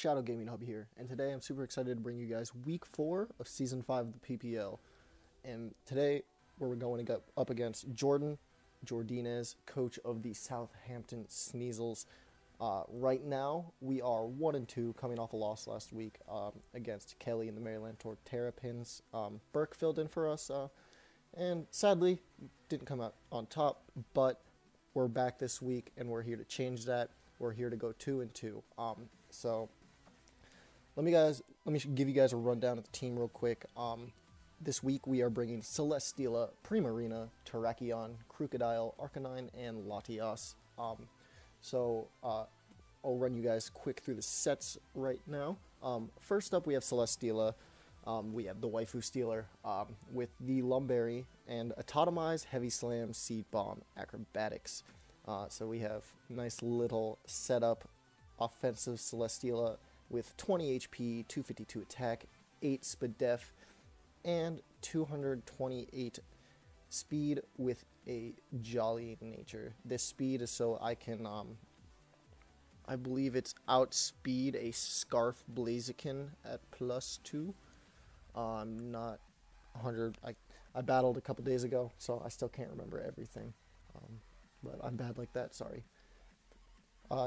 Shadow Gaming Hub here, and today I'm super excited to bring you guys week 4 of season 5 of the PPL. And today we're going up against Jordinez, coach of the Southampton Sneasels. Right now we are 1-2, coming off a loss last week against Kelly and the Maryland Terrapins. Burke filled in for us, and sadly didn't come out on top, but we're back this week and we're here to change that. We're here to go 2-2. So let me give you guys a rundown of the team real quick. This week we are bringing Celesteela, Primarina, Terrakion, Crocodile, Arcanine, and Latias. So I'll run you guys quick through the sets right now. First up we have Celesteela. We have the Waifu Stealer with the Lumberry and Atomize, Heavy Slam, Seed Bomb, Acrobatics. So we have nice little setup offensive Celesteela with 20 HP, 252 attack, 8 speed def, and 228 speed with a jolly nature. This speed is so I can, I believe it's outspeed a Scarf Blaziken at +2. I'm not 100. I battled a couple days ago, so I still can't remember everything. But I'm bad like that, sorry.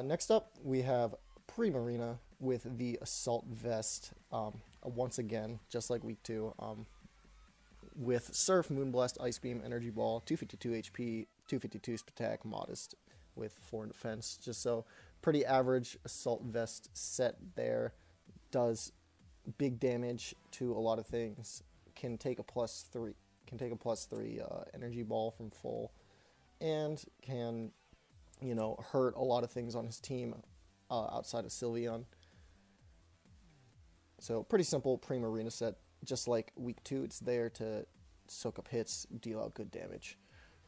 Next up, we have Primarina with the Assault Vest, once again, just like week 2, with Surf, Moonblast, Ice Beam, Energy Ball, 252 HP, 252 attack, Modest, with 4 in defense. Just so, pretty average Assault Vest set there. Does big damage to a lot of things. Can take a +3. Can take a +3 Energy Ball from full. And can, you know, hurt a lot of things on his team outside of Sylveon. So pretty simple Primarina set, just like week 2. It's there to soak up hits, deal out good damage,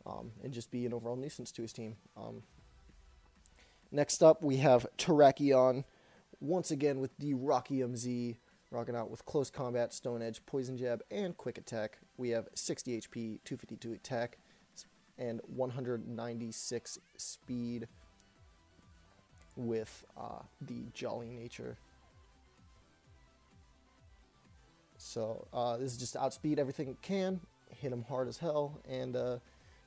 and just be an overall nuisance to his team. Next up we have Terrakion, once again with the Rocky MZ, rocking out with Close Combat, Stone Edge, Poison Jab, and Quick Attack. We have 60 HP, 252 attack, and 196 speed with the jolly nature. So this is just outspeed everything it can, hit him hard as hell, and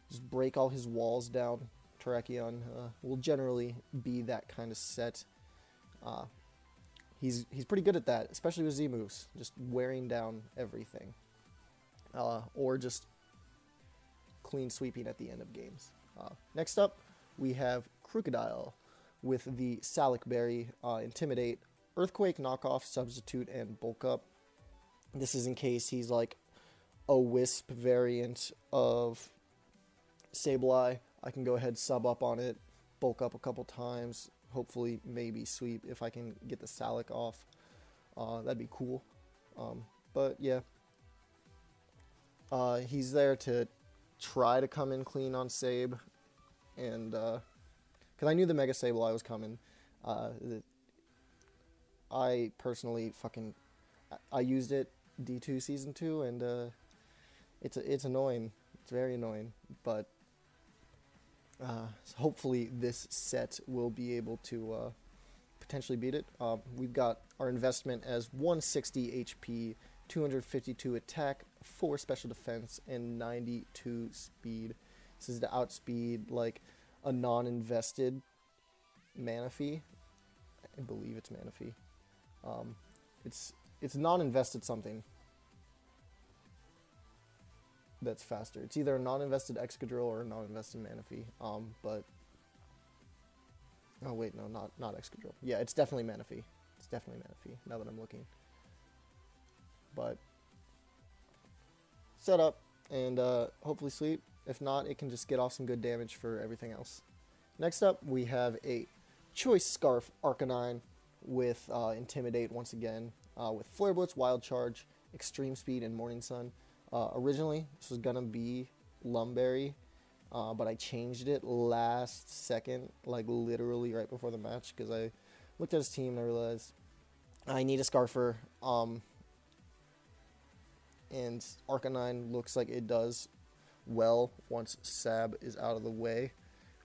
just break all his walls down. Terrakion will generally be that kind of set. He's pretty good at that, especially with Z moves, just wearing down everything, or just clean sweeping at the end of games. Next up, we have Crocodile with the Salic Berry, Intimidate, Earthquake, Knockoff, Substitute, and Bulk Up. This is in case he's like a Wisp variant of Sableye. I can go ahead, sub up on it, bulk up a couple times, hopefully maybe sweep if I can get the Salic off. That'd be cool. But yeah, he's there to try to come in clean on Sabe, and because I knew the Mega Sableye was coming. I personally I used it D2 Season 2, and it's annoying. It's very annoying, but hopefully this set will be able to potentially beat it. We've got our investment as 160 HP, 252 attack, 4 special defense, and 92 speed. This is to outspeed like a non-invested Manaphy. I believe it's Manaphy. It's non-invested something that's faster. It's either a non-invested Excadrill or a non-invested Manaphy. But oh wait, no, not Excadrill. Yeah, it's definitely Manaphy. It's definitely Manaphy now that I'm looking. But set up and hopefully sweep. If not, it can just get off some good damage for everything else. Next up, we have a Choice Scarf Arcanine with Intimidate once again, with Flare Blitz, Wild Charge, Extreme Speed, and Morning Sun. Originally, this was gonna be Lumberry, but I changed it last second, like literally right before the match, because I looked at his team and I realized I need a Scarfer. And Arcanine looks like it does well once Sab is out of the way.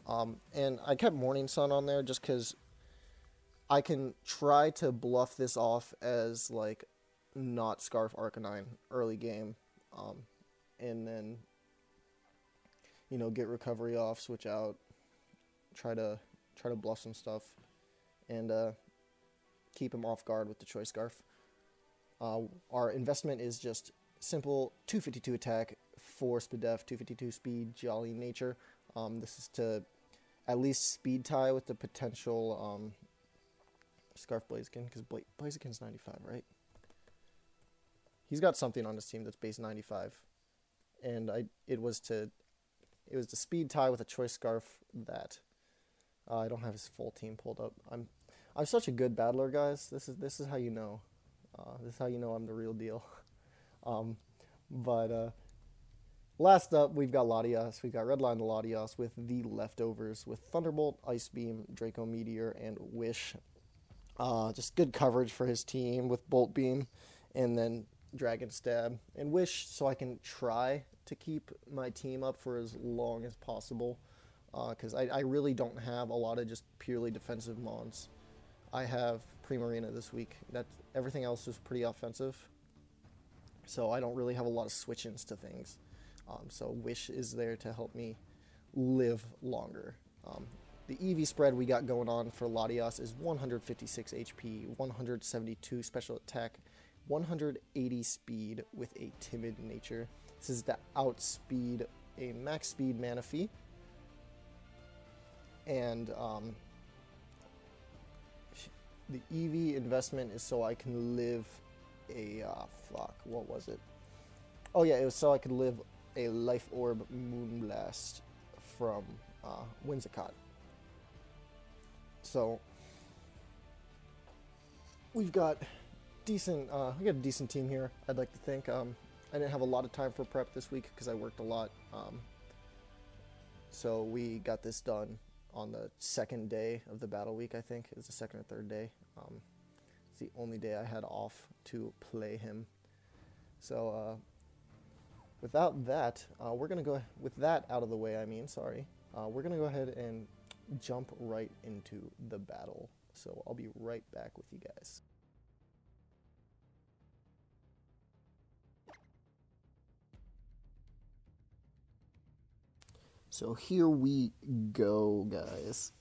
And I kept Morning Sun on there just because I can try to bluff this off as like not Scarf Arcanine early game, and then get recovery off, switch out, try to bluff some stuff, and keep him off guard with the Choice Scarf. Our investment is just simple 252 attack, 4 speed def, 252 speed, jolly nature. This is to at least speed tie with the potential Scarf Blaziken, because Blaziken's 95, right? He's got something on his team that's base 95, and it was to speed tie with a Choice Scarf that I don't have his full team pulled up. I'm such a good battler, guys. This is how you know. This is how you know I'm the real deal. Last up, we've got Latias. We've got Redline Latias with the leftovers with Thunderbolt, Ice Beam, Draco Meteor, and Wish. Just good coverage for his team with Bolt Beam, and then Dragon Stab and Wish, so I can try to keep my team up for as long as possible. Because I really don't have a lot of just purely defensive mons. I have Primarina this week. Everything else is pretty offensive. So I don't really have a lot of switch-ins to things. So Wish is there to help me live longer. The EV spread we got going on for Latias is 156 HP, 172 special attack, 180 speed with a timid nature. This is to outspeed a max speed Manaphy. And the EV investment is so I can live a what was it? Oh yeah, it was so I could live a Life Orb Moonblast from Whimsicott. So we've got a decent team here. I'd like to think. I didn't have a lot of time for prep this week because I worked a lot. So we got this done on the second day of the battle week. I think it was the second or third day. It's the only day I had off to play him. So without that, we're gonna go with that out of the way. We're gonna go ahead and jump right into the battle. So I'll be right back with you guys. So here we go, guys.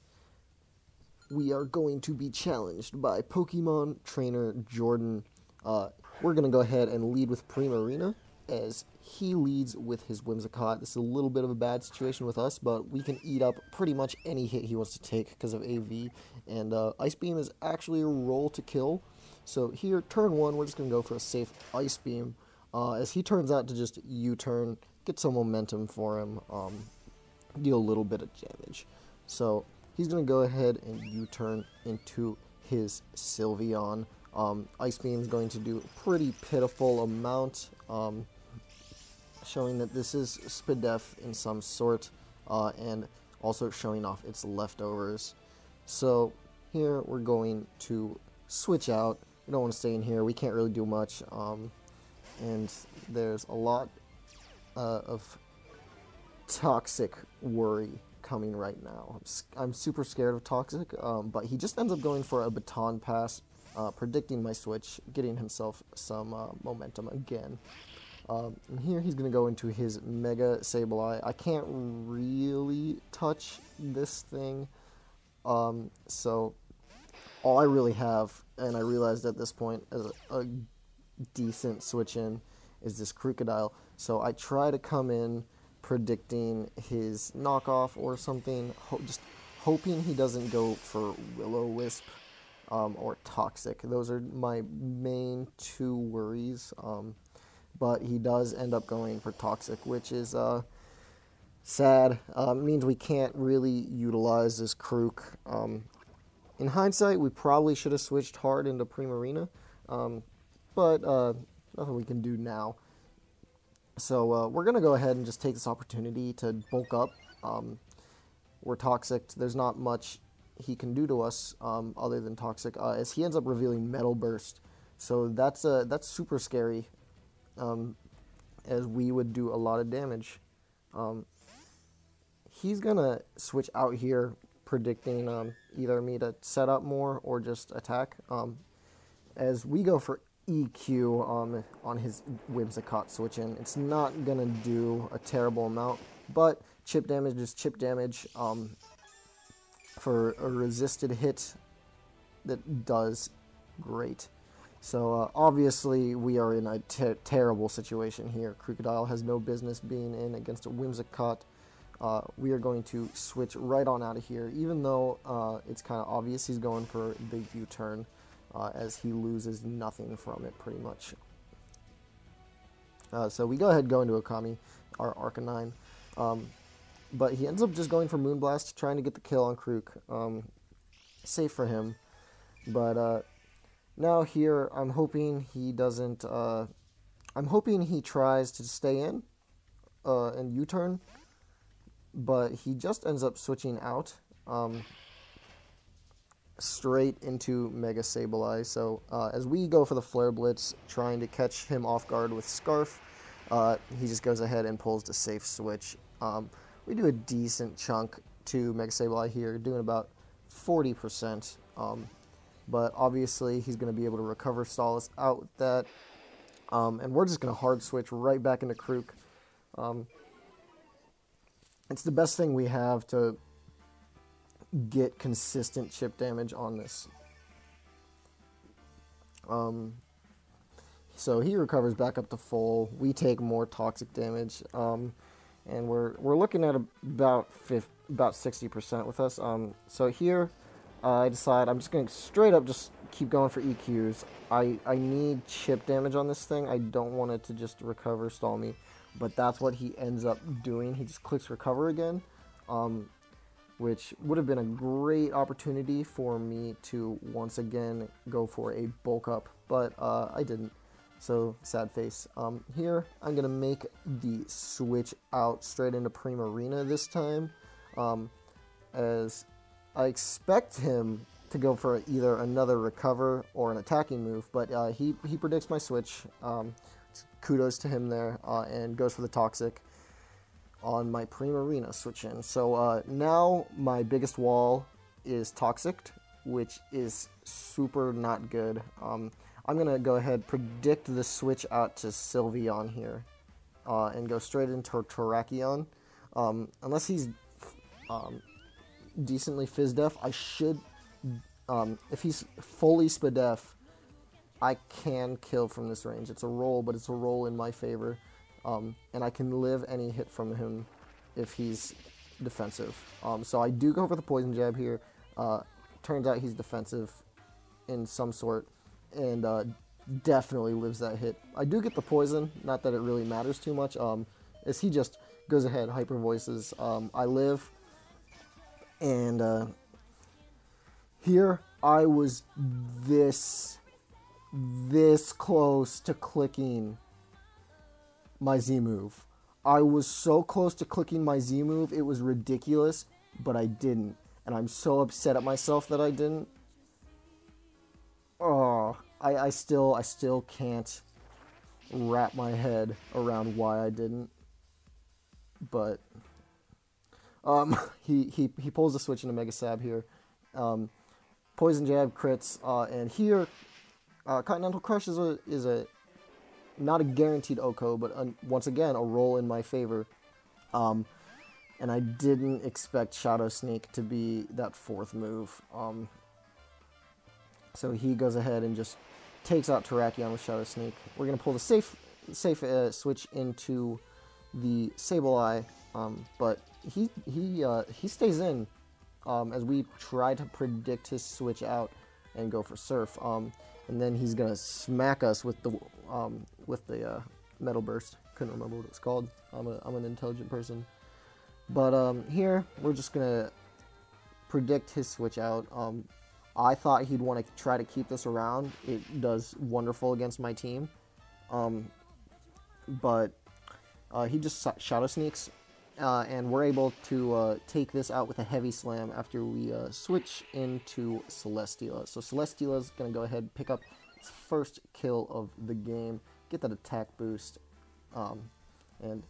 We are going to be challenged by Pokemon Trainer Jordan. We're going to go ahead and lead with Primarina, as he leads with his Whimsicott. This is a little bit of a bad situation with us, but we can eat up pretty much any hit he wants to take because of AV. And Ice Beam is actually a roll to kill. So here, turn 1, we're just going to go for a safe Ice Beam, as he turns out to just U-turn, get some momentum for him, deal a little bit of damage. So he's going to go ahead and U-turn into his Sylveon. Ice Beam is going to do a pretty pitiful amount, showing that this is Spidef in some sort, and also showing off its leftovers. So here we're going to switch out. We don't want to stay in here. We can't really do much, and there's a lot of Toxic worry coming right now. I'm super scared of Toxic, but he just ends up going for a Baton Pass, predicting my switch, getting himself some momentum again. And here he's going to go into his Mega Sableye. I can't really touch this thing, so all I really have, and I realized at this point, as a decent switch-in, is this Crocodile. So I try to come in predicting his knockoff or something, just hoping he doesn't go for Will-O-Wisp or Toxic. Those are my main two worries, but he does end up going for Toxic, which is sad. Means we can't really utilize this Krook. In hindsight, we probably should have switched hard into Primarina, but nothing we can do now. So we're going to go ahead and just take this opportunity to bulk up. We're Toxic. There's not much he can do to us other than Toxic, as he ends up revealing Metal Burst. So that's super scary, as we would do a lot of damage. He's going to switch out here predicting either me to set up more or just attack. As we go for EQ on his Whimsicott switch in, it's not going to do a terrible amount, but chip damage is chip damage for a resisted hit that does great. So obviously we are in a terrible situation here. Crocodile has no business being in against a Whimsicott. We are going to switch right on out of here, even though it's kind of obvious he's going for the U-turn, as he loses nothing from it pretty much. So we go ahead and go into Okami, our Arcanine. But he ends up just going for Moonblast, trying to get the kill on Krook. Safe for him. But now here, I'm hoping he doesn't... I'm hoping he tries to stay in and U-turn. But he just ends up switching out straight into Mega Sableye. So as we go for the Flare Blitz, trying to catch him off guard with Scarf, he just goes ahead and pulls the safe switch. We do a decent chunk to Mega Sableye here, doing about 40%. But obviously he's going to be able to recover Solace out with that. And we're just going to hard switch right back into Krook. It's the best thing we have to get consistent chip damage on this. So he recovers back up to full. We take more toxic damage, and we're looking at about 60% with us. So here, I decide I'm just going to straight up just keep going for EQs. I need chip damage on this thing. I don't want it to just recover stall me. But that's what he ends up doing. He just clicks recover again, which would have been a great opportunity for me to once again go for a bulk up, but I didn't. So sad face. Here I'm gonna make the switch out straight into Primarina this time, as I expect him to go for either another recover or an attacking move, but he predicts my switch. Kudos to him there, and goes for the Toxic on my Primarina switch in. So now my biggest wall is Toxic, which is super not good. I'm going to go ahead predict the switch out to Sylveon here, and go straight into Terrakion. Unless he's decently Fizz-Def, I should, if he's fully Spadef, I can kill from this range. It's a roll, but it's a roll in my favor. And I can live any hit from him if he's defensive. So I do go for the Poison Jab here. Turns out he's defensive in some sort, and definitely lives that hit. I do get the Poison, not that it really matters too much, as he just goes ahead, Hyper Voices. I live, and here I was this close to clicking my Z move. I was so close to clicking my Z move, it was ridiculous, but I didn't. And I'm so upset at myself that I didn't. Oh, I still can't wrap my head around why I didn't. But he pulls the switch into Mega Sab here. Poison Jab crits, and here Continental Crush is a not a guaranteed OHKO, but once again a roll in my favor. And I didn't expect Shadow Sneak to be that fourth move. So he goes ahead and just takes out Terrakion with Shadow Sneak. We're gonna pull the safe switch into the Sableye, but he stays in as we try to predict his switch out and go for Surf. And then he's gonna smack us with the Metal Burst. Couldn't remember what it's called. I'm an intelligent person. But here we're just gonna predict his switch out. I thought he'd want to try to keep this around. It does wonderful against my team. But he just Shadow Sneaks, and we're able to take this out with a Heavy Slam after we switch into Celesteela. So Celesteela's going to go ahead and pick up his first kill of the game, get that attack boost, and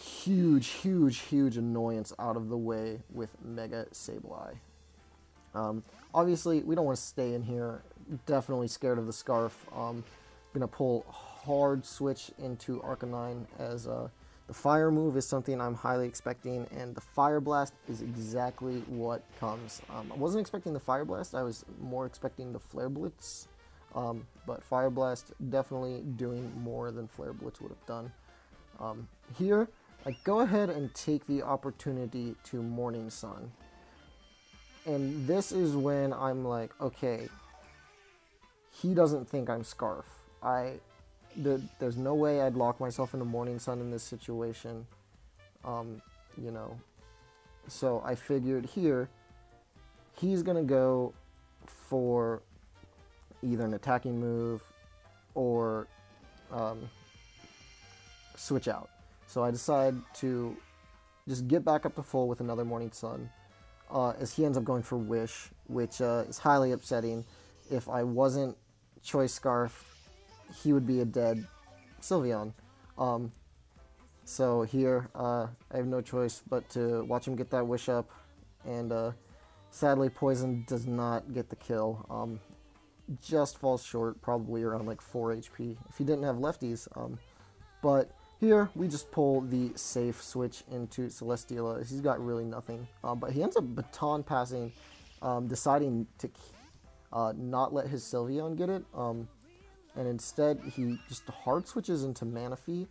huge annoyance out of the way with Mega Sableye. Obviously, we don't want to stay in here. Definitely scared of the Scarf. Gonna pull hard switch into Arcanine as the fire move is something I'm highly expecting, and the Fire Blast is exactly what comes. I wasn't expecting the Fire Blast, I was more expecting the Flare Blitz, but Fire Blast definitely doing more than Flare Blitz would have done. Here, I go ahead and take the opportunity to Morning Sun. And this is when I'm like, okay, he doesn't think I'm Scarf. There's no way I'd lock myself into Morning Sun in this situation, you know. So I figured here, he's gonna go for either an attacking move or switch out. So I decide to just get back up to full with another Morning Sun, as he ends up going for Wish, which is highly upsetting. If I wasn't Choice Scarf, he would be a dead Sylveon. So here, I have no choice but to watch him get that Wish up, and sadly Poison does not get the kill. Just falls short, probably around like 4 HP if he didn't have lefties. But here, we just pull the safe switch into Celesteela. He's got really nothing. But he ends up baton passing, deciding to not let his Sylveon get it. And instead, he just hard switches into Manaphy,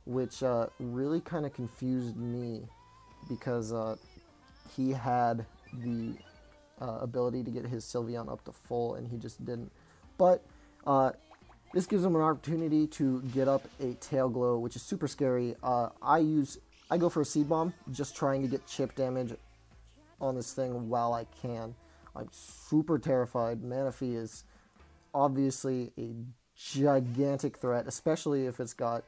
which really kind of confused me because he had the ability to get his Sylveon up to full, and he just didn't. But this gives him an opportunity to get up a Tail Glow, which is super scary. I go for a Seed Bomb, just trying to get chip damage on this thing while I can. I'm super terrified. Manaphy is obviously a gigantic threat, especially if it's got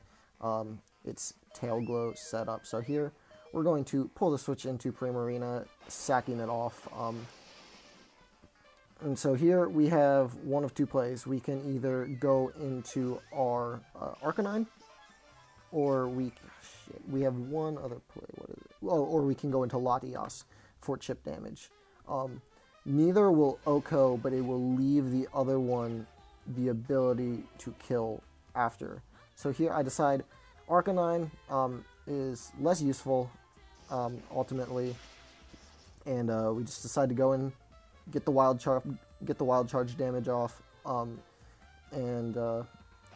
its Tail Glow set up. So here, we're going to pull the switch into Primarina, sacking it off. And so here we have one of two plays. We can either go into our Arcanine, or we have one other play. What is it? Oh, or we can go into Latias for chip damage. Neither will OHKO, but it will leave the other one the ability to kill after. So here I decide Arcanine is less useful ultimately, and we just decide to go in, get the wild charge damage off, and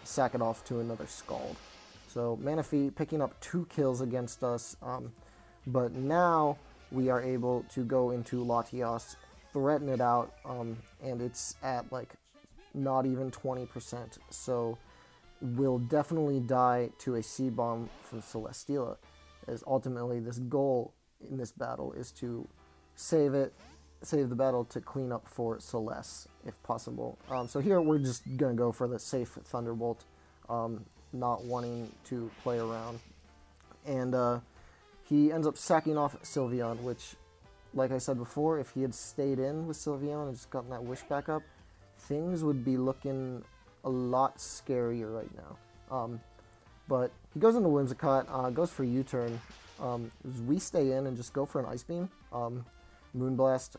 sack it off to another Scald. So Manaphy picking up 2 kills against us, but now we are able to go into Latias, threaten it out, and it's at like not even 20%, so we'll definitely die to a Seed Bomb from Celesteela, as ultimately this goal in this battle is to save the battle to clean up for Celeste, if possible. So here we're just gonna go for the safe Thunderbolt, not wanting to play around, and he ends up sacking off Sylveon, which, like I said before, if he had stayed in with Sylveon and just gotten that Wish back up, things would be looking a lot scarier right now. But he goes into Whimsicott, goes for U-turn. We stay in and just go for an Ice Beam. Moonblast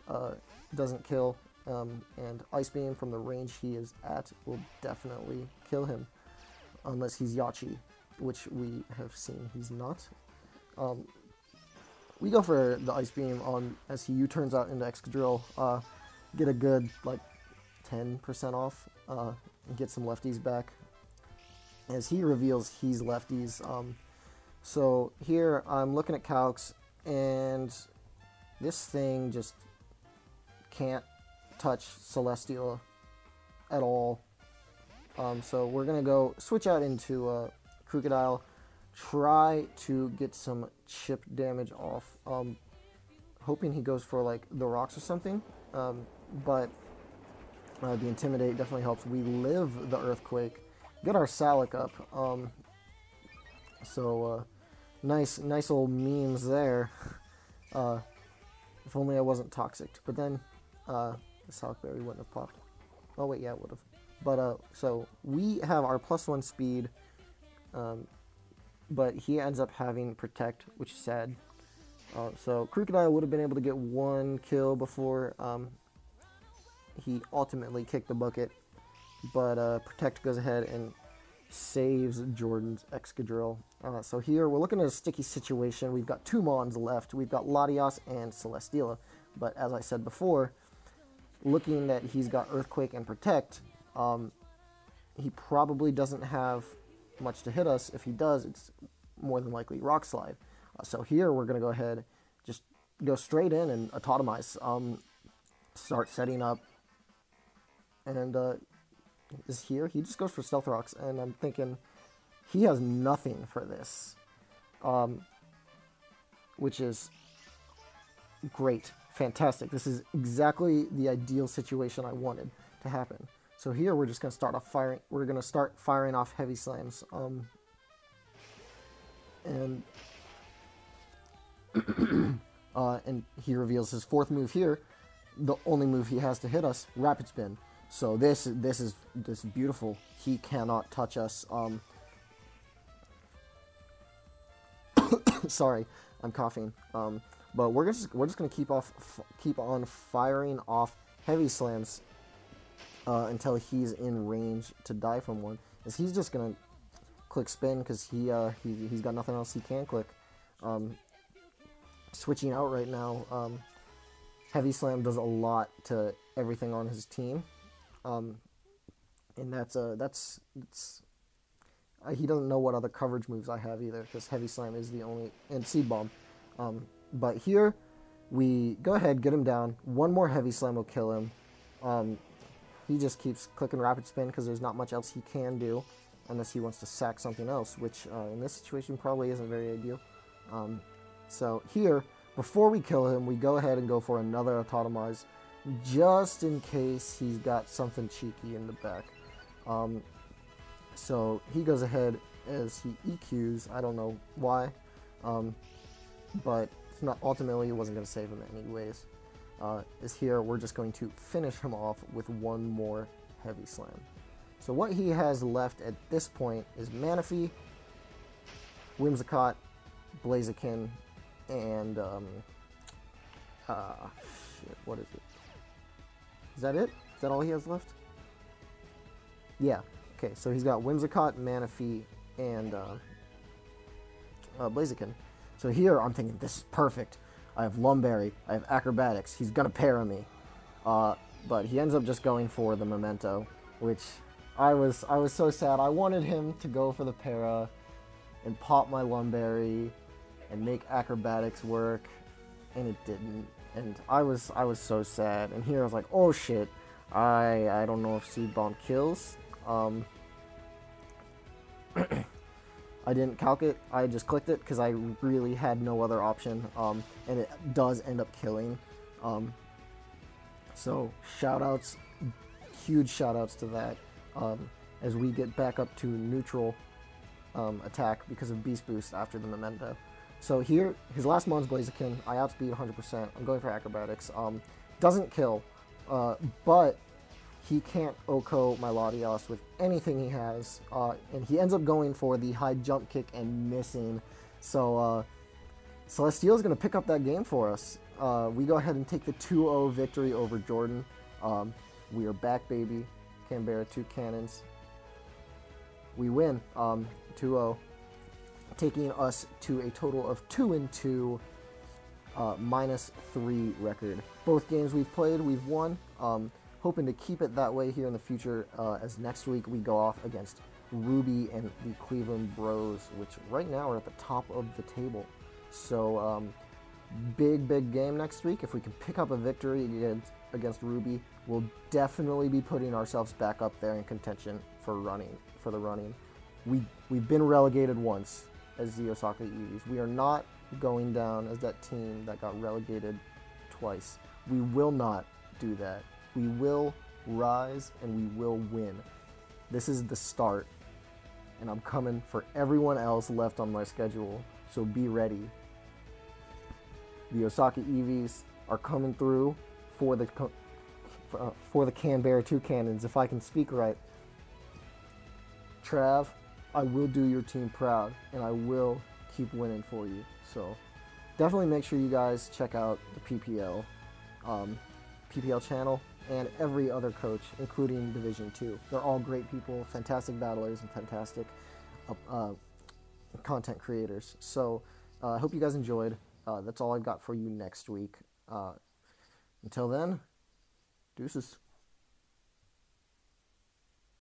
doesn't kill, and Ice Beam from the range he is at will definitely kill him, unless he's Yachi, which we have seen he's not. We go for the Ice Beam on as he U-turns out into Excadrill, get a good like 10% off, and get some lefties back, as he reveals he's lefties. So here I'm looking at Calx, and this thing just can't touch Celesteela at all. So we're gonna go switch out into Crocodile, try to get some chip damage off, hoping he goes for like the rocks or something, but the Intimidate definitely helps. We live the Earthquake, get our Salic up, so nice old memes there. If only I wasn't toxic, but then the Salic Berry wouldn't have popped. Oh wait, yeah, it would have. But so we have our +1 speed, but he ends up having Protect, which is sad. So Crocodile would have been able to get one kill before he ultimately kicked the bucket, but Protect goes ahead and saves Jordan's Excadrill. So here we're looking at a sticky situation. We've got 2 Mons left. We've got Latias and Celesteela, but as I said before, looking that he's got Earthquake and Protect, he probably doesn't have much to hit us. If he does, it's more than likely Rock Slide. So here we're going to go ahead, just go straight in and Autotomize, start setting up, and is here. He just goes for Stealth Rocks, and I'm thinking he has nothing for this, which is great, fantastic. This is exactly the ideal situation I wanted to happen. So here we're just going to start off firing. We're going to start firing off Heavy Slams, and and he reveals his 4th move here, the only move he has to hit us, Rapid Spin. So this is beautiful. He cannot touch us. Sorry, I'm coughing. But we're just gonna keep on firing off Heavy Slams until he's in range to die from one. As he's just gonna click Spin because he's got nothing else he can click. Switching out right now, Heavy Slam does a lot to everything on his team, and that's he doesn't know what other coverage moves I have either, because Heavy Slam is the only, and Seed Bomb. But here we go ahead, get him down. One more Heavy Slam will kill him. He just keeps clicking Rapid Spin because there's not much else he can do unless he wants to sack something else, which in this situation probably isn't very ideal. So here, before we kill him, we go ahead and go for another Autotomize, just in case he's got something cheeky in the back. So he goes ahead as he EQs, I don't know why, but it's not, ultimately it wasn't going to save him anyways. Is here, we're just going to finish him off with one more Heavy Slam. So what he has left at this point is Manaphy, Whimsicott, Blaziken, and shit, what is it? Is that it? Is that all he has left? Yeah. Okay, so he's got Whimsicott, Manaphy, and Blaziken. So here I'm thinking this is perfect. I have Lumberry, I have Acrobatics. He's gonna para me, but he ends up just going for the Memento, which I was so sad. I wanted him to go for the para and pop my Lumberry and make Acrobatics work, and it didn't. And I was so sad. And here I was like, oh shit, I don't know if Seed Bomb kills. I didn't calc it, I just clicked it because I really had no other option, and it does end up killing. So shoutouts, huge shoutouts to that, as we get back up to neutral attack because of Beast Boost after the Memento. So here, his last Mon's Blaziken, I outspeed 100%, I'm going for Acrobatics, doesn't kill, but he can't OHKO my Latias with anything he has, and he ends up going for the high jump kick and missing. So Celesteela's going to pick up that game for us. We go ahead and take the 2-0 victory over Jordan. We are back, baby. Canberra Toucannons. We win 2-0, taking us to a total of 2-2, -3 record. Both games we've played, we've won. Hoping to keep it that way here in the future, as next week we go off against Ruby and the Cleveland Bros, which right now are at the top of the table. So big game next week. If we can pick up a victory against Ruby, we'll definitely be putting ourselves back up there in contention for the running. We've been relegated once as the Osaka Eevees. We are not going down as that team that got relegated twice. We will not do that. We will rise and we will win. This is the start, and I'm coming for everyone else left on my schedule, so be ready. The Osaka Eevees are coming through for the Canberra Toucannons, if I can speak right. Trav, I will do your team proud, and I will keep winning for you. So definitely make sure you guys check out the PPL channel and every other coach, including Division 2. They're all great people, fantastic battlers, and fantastic content creators. So I hope you guys enjoyed. That's all I've got for you next week. Until then, deuces.